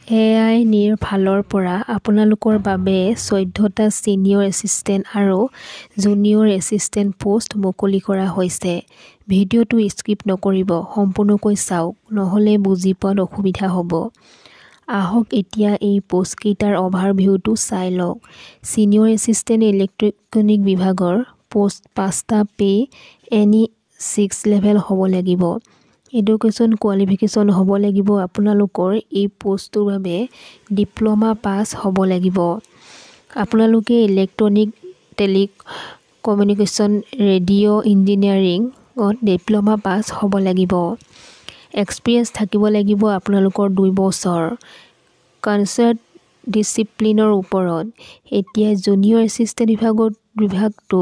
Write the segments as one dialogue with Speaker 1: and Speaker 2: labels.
Speaker 1: AI নিৰ ফালৰ পৰা আপোনালোকৰ বাবে 14টা চিনিয়ৰ এছিষ্টেণ্ট আৰু জুনিয়ৰ এছিষ্টেণ্ট পোষ্ট মুকলি কৰা হৈছে। ভিডিঅ'টো স্কিপ নকৰিব, সম্পূৰ্ণকৈ চাওক, নহ'লে বুজি পোৱাত অসুবিধা হ'ব। আহক এতিয়া এই পোষ্টকেইটাৰ অভাৰভিউটো চাই লওক। চিনিয়ৰ এছিষ্টেণ্ট ইলেক্ট্ৰনিক বিভাগৰ পোষ্ট 5টা পে এনি 6 লেভেল হ'ব লাগিব। এডুকেশ্যন কোৱালিফিকেশ্যন হ'ব লাগিব আপোনালোকৰ এই পোষ্টটোৰ বাবে ডিপ্ল'মা পাছ হ'ব লাগিব। আপোনালোকে ইলেক্ট্ৰনিক টেলিকমিউনিকেশ্যন ৰেডিঅ' ইঞ্জিনিয়াৰিঙত ডিপ্ল'মা পাছ হ'ব লাগিব। এক্সপিৰিয়েঞ্চ থাকিব লাগিব আপোনালোকৰ 2 বছৰ কনচাৰ্ট ডিচিপ্লিনৰ ওপৰত। এতিয়া জুনিয়ৰ এছিষ্টেণ্ট বিভাগটো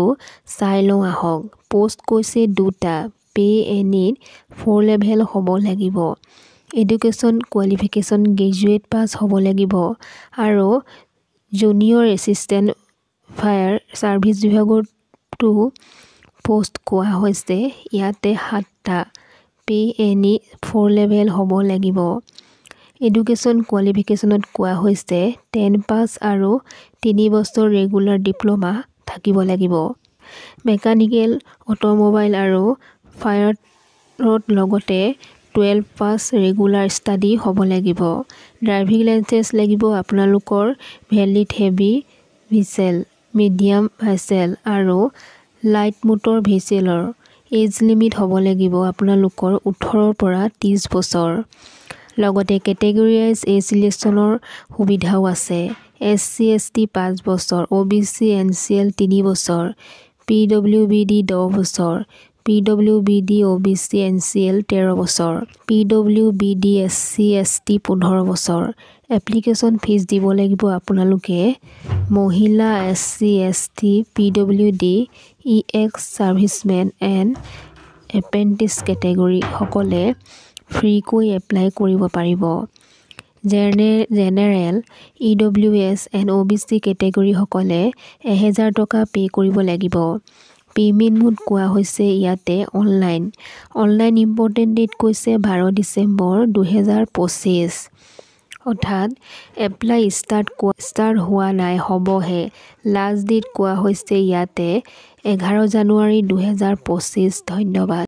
Speaker 1: চাই লওঁ আহক। পোষ্ট কৈছে 2টা পে এনিত 4 লেভেল হ'ব লাগিব। এডুকেশ্যন কোৱালিফিকেশ্যন গ্ৰেজুৱেট পাছ হ'ব লাগিব আৰু জুনিয়ৰ এছিষ্টেণ্ট ফায়াৰ ছাৰ্ভিচ বিভাগতো পোষ্ট কোৱা হৈছে ইয়াতে 7টা পে এনি 4 লেভেল হ'ব লাগিব। এডুকেশ্যন কোৱালিফিকেশ্যনত কোৱা হৈছে 10 পাছ আৰু 3 বছৰ ৰেগুলাৰ ডিপ্ল'মা থাকিব লাগিব। মেকানিকেল, অট'মোবাইল আৰু ফায়াৰত লগতে 12 পাছ ৰেগুলাৰ ষ্টাডি হ'ব লাগিব। ড্ৰাইভিং লাইচেন্স লাগিব আপোনালোকৰ valid heavy vehicle, medium vehicle আৰু লাইট মটৰ ভেহিকেলৰ। এজ লিমিট হ'ব লাগিব আপোনালোকৰ 18ৰ পৰা 30 বছৰ। লগতে কেটেগৰী ৱাইজ এজ ৰিলেক্সেশ্যনৰ সুবিধাও আছে। SC ST 5 বছৰ, OBC NCL 3 বছৰ, PWBD 10 বছৰ, PWBD OBC NCL 13 বছৰ, PWBD SC ST 15 বছৰ। এপ্লিকেশ্যন ফিজ দিব লাগিব আপোনালোকে। মহিলা SC ST PWD EX servicemen and apprentice category সকলে ফ্ৰীকৈ এপ্লাই কৰিব পাৰিব। General EWS and OBC category সকলে 1000 টকা পে কৰিব লাগিব। পে'মেণ্ট মোড কোৱা হৈছে ইয়াতে অনলাইন ইম্পৰ্টেণ্ট ডেট কৈছে 12 ডিচেম্বৰ 2025। অৰ্থাৎ এপ্লাই ষ্টাৰ্ট হোৱা নাই, হ'বহে। লাষ্ট ডেট কোৱা হৈছে ইয়াতে 11 জানুৱাৰী 2025। ধন্যবাদ।